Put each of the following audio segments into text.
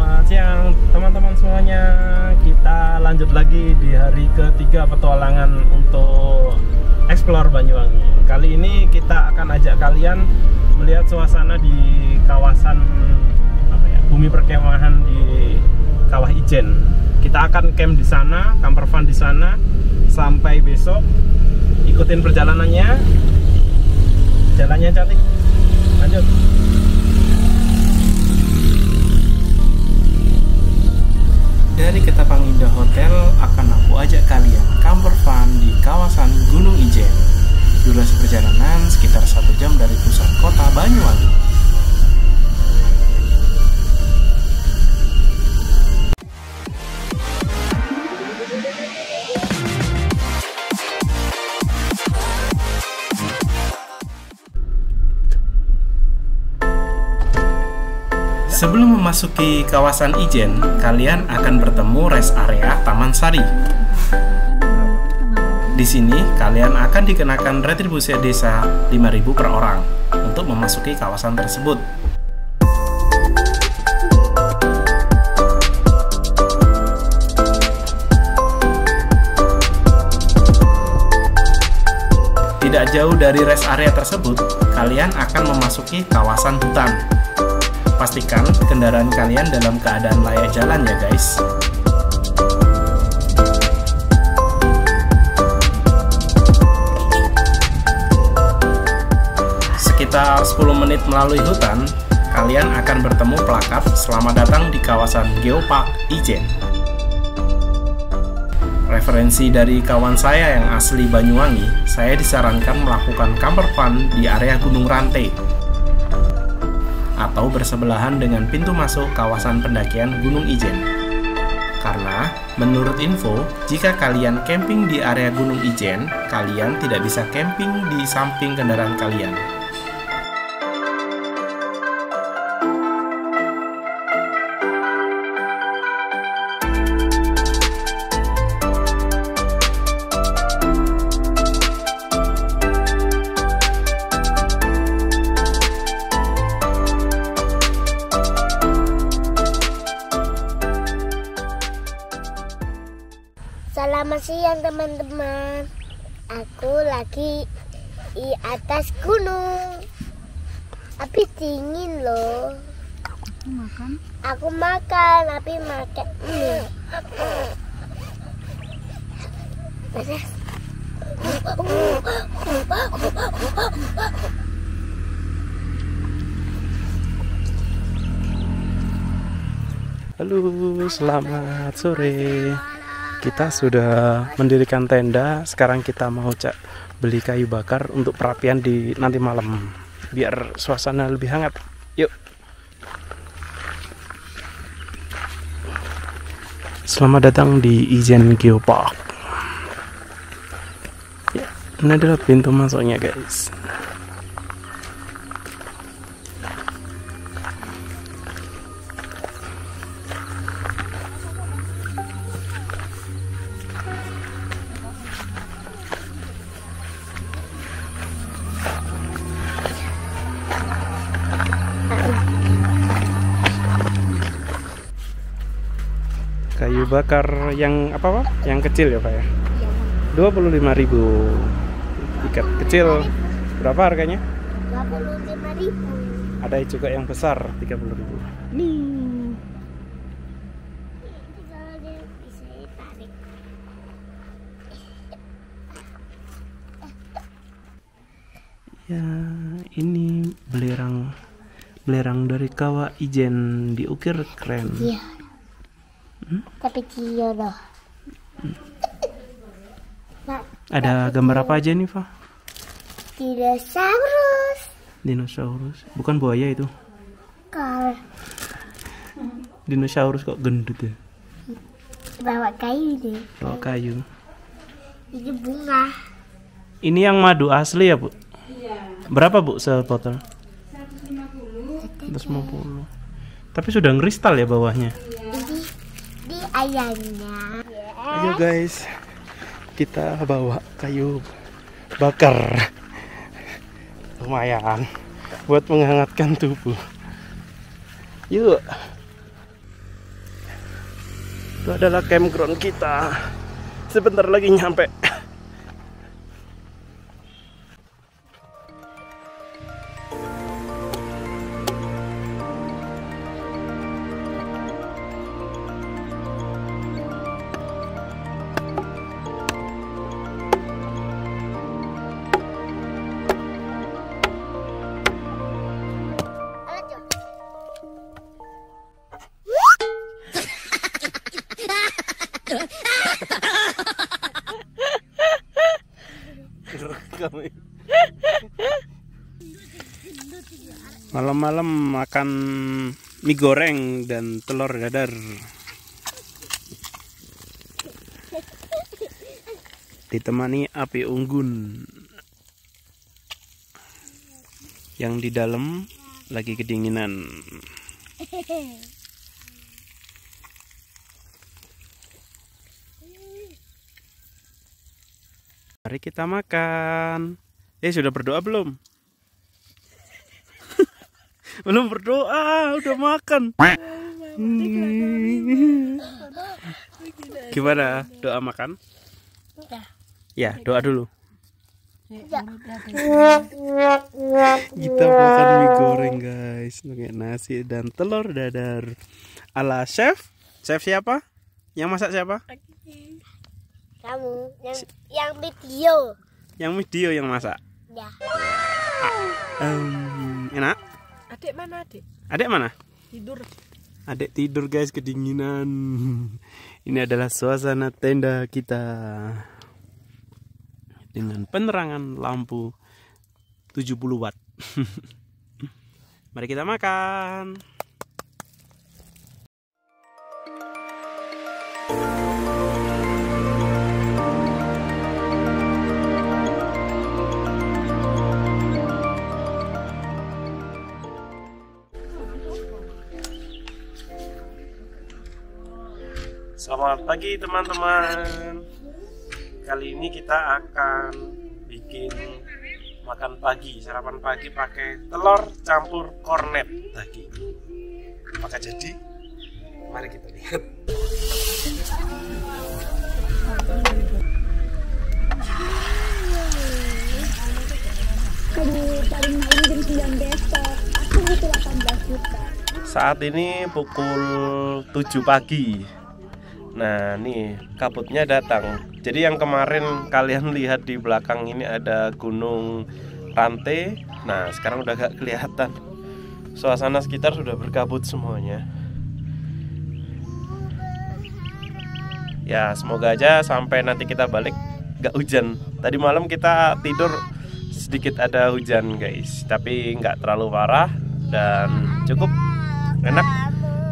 Selamat siang teman-teman semuanya. Kita lanjut lagi di hari ketiga petualangan untuk explore Banyuwangi. Kali ini kita akan ajak kalian melihat suasana di kawasan bumi perkemahan di Kawah Ijen. Kita akan camp di sana, camper van di sana sampai besok. Ikutin perjalanannya. Jalannya cantik. Lanjut. Dari Ketapang Indah Hotel akan aku ajak kalian camper van di kawasan Gunung Ijen. Durasi perjalanan sekitar 1 jam dari pusat kota Banyuwangi. Sebelum memasuki kawasan Ijen, kalian akan bertemu rest area Taman Sari. Di sini, kalian akan dikenakan retribusi desa 5.000 per orang untuk memasuki kawasan tersebut. Tidak jauh dari rest area tersebut, kalian akan memasuki kawasan hutan. Pastikan kendaraan kalian dalam keadaan layak jalan ya guys. Sekitar 10 menit melalui hutan, kalian akan bertemu plakat "Selamat datang di kawasan Geopark Ijen". Referensi dari kawan saya yang asli Banyuwangi, saya disarankan melakukan camper van di area Gunung Rantai atau bersebelahan dengan pintu masuk kawasan pendakian Gunung Ijen. Karena, menurut info, jika kalian camping di area Gunung Ijen, kalian tidak bisa camping di samping kendaraan kalian. Selamat siang teman-teman. Aku lagi di atas gunung. Tapi dingin loh. Aku makan, tapi makan mie. Panas. Halo, selamat sore. Kita sudah mendirikan tenda. Sekarang kita mau beli kayu bakar untuk perapian di nanti malam, biar suasana lebih hangat. Yuk. Selamat datang di Ijen Geopark. Ya, ini adalah pintu masuknya guys. Kayu bakar yang apa Pak? Yang kecil ya Pak ya? 25.000. Ikat kecil berapa harganya? 25.000. Ada juga yang besar 30.000. Nih. Bisa tarik. Ya, ini belerang dari Kawah Ijen, diukir keren. Iya. Tapi dia loh. Nah, Ada gambar apa aja nih, Pak? dinosaurus. Dinosaurus. Bukan buaya itu. Kal Dinosaurus kok gendut ya? bawa kayu deh. Bawa kayu. Ini bunga. Ini yang madu asli ya, Bu? Iya, Berapa, Bu, sebotol? 150. 150. Tapi sudah ngristal ya bawahnya. Ini ayamnya. Ayo guys, kita bawa kayu bakar. Lumayan buat menghangatkan tubuh. Yuk. Itu adalah campground kita. Sebentar lagi nyampe. Malam-malam makan mie goreng dan telur dadar. Ditemani api unggun. Yang di dalam lagi kedinginan. Mari kita makan. Sudah berdoa belum? Belum berdoa, udah makan. Gimana doa makan? Ya, doa dulu. Kita makan mie goreng guys, pakai nasi dan telur dadar ala chef. Chef siapa? Yang masak siapa? Kamu yang video. Yang video yang masak. Ya. Enak? Adik mana adik? Adik mana? Tidur. Adik tidur guys, kedinginan. Ini adalah suasana tenda kita dengan penerangan lampu 70 watt. Mari kita makan. Selamat pagi teman-teman. Kali ini kita akan bikin makan pagi, sarapan pagi pakai telur campur kornet daging. Apakah jadi? Mari kita lihat. Saat ini pukul 7 pagi. Nah, nih kabutnya datang. Jadi yang kemarin kalian lihat di belakang ini ada Gunung Rante. Nah, sekarang udah gak kelihatan. Suasana sekitar sudah berkabut semuanya. Ya, semoga aja sampai nanti kita balik gak hujan. Tadi malam kita tidur sedikit ada hujan, guys. Tapi nggak terlalu parah dan cukup enak.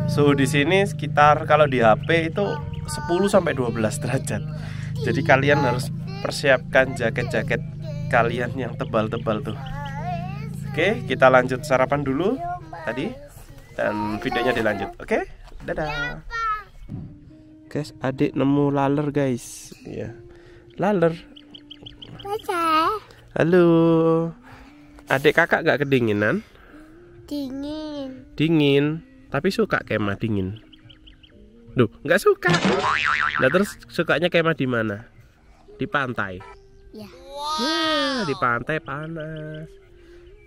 Suhu di sini sekitar kalau di HP itu 10 sampai 12 derajat. Jadi kalian harus persiapkan jaket-jaket kalian yang tebal-tebal tuh. Oke, kita lanjut sarapan dulu tadi dan videonya dilanjut. Oke, dadah. Guys, adik nemu laler guys. Ya, laler. Halo. Adik kakak gak kedinginan? Dingin. Dingin. Tapi suka kemah dingin. Duh, nggak suka. Nah, terus sukanya kemah di mana? Di pantai. Ya. Ya, di pantai panas.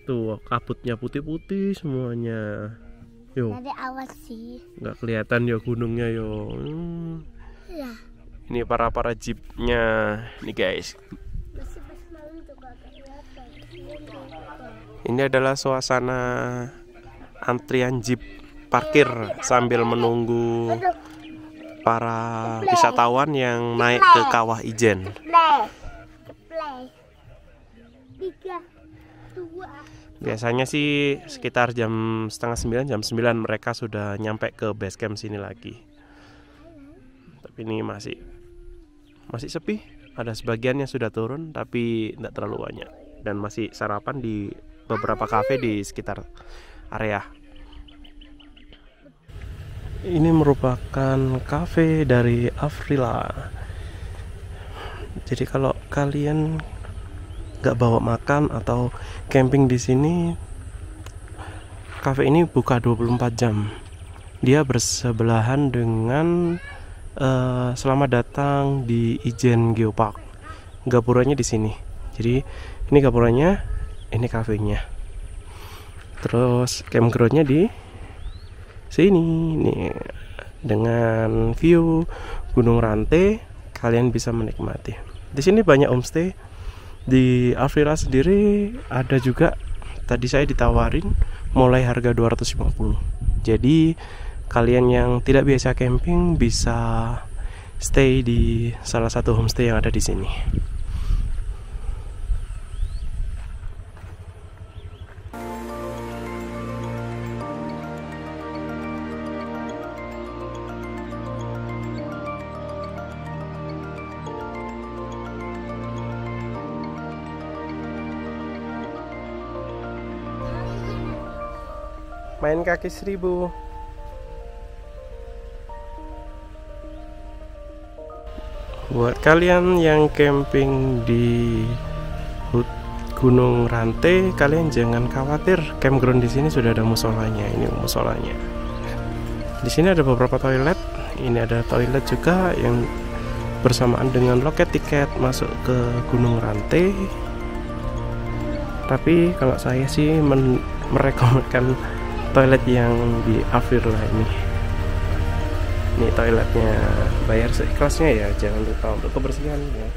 Tuh, kabutnya putih-putih semuanya. Yo. Ada awas sih. Nggak kelihatan ya gunungnya yo. Ya. Ini para jeepnya nih guys. Ini adalah suasana antrian jeep parkir sambil menunggu para wisatawan yang naik ke Kawah Ijen. Biasanya sih sekitar jam setengah 9, jam 9 mereka sudah nyampe ke base camp sini lagi. Tapi ini masih sepi. Ada sebagian yang sudah turun tapi tidak terlalu banyak. Dan masih sarapan di beberapa kafe di sekitar area. Ini merupakan kafe dari Afrila. Jadi kalau kalian nggak bawa makan atau camping di sini, kafe ini buka 24 jam. Dia bersebelahan dengan Selamat datang di Ijen Geopark. Gapuranya di sini. Jadi ini gapuranya, ini kafenya. Terus campgroundnya di sini nih, dengan view Gunung Rante. Kalian bisa menikmati. Di sini banyak homestay. Di Alvira sendiri ada juga. Tadi saya ditawarin mulai harga 250. Jadi kalian yang tidak biasa camping bisa stay di salah satu homestay yang ada di sini. Main kaki 1000. Buat kalian yang camping di Gunung Rante, kalian jangan khawatir. Campground di sini sudah ada musolanya. Ini musolanya. Di sini ada beberapa toilet. Ini ada toilet juga yang bersamaan dengan loket tiket masuk ke Gunung Rante. Tapi kalau saya sih merekomendasikan toilet yang di Alvira ini. Ini toiletnya bayar seikhlasnya ya, jangan lupa untuk kebersihan ya.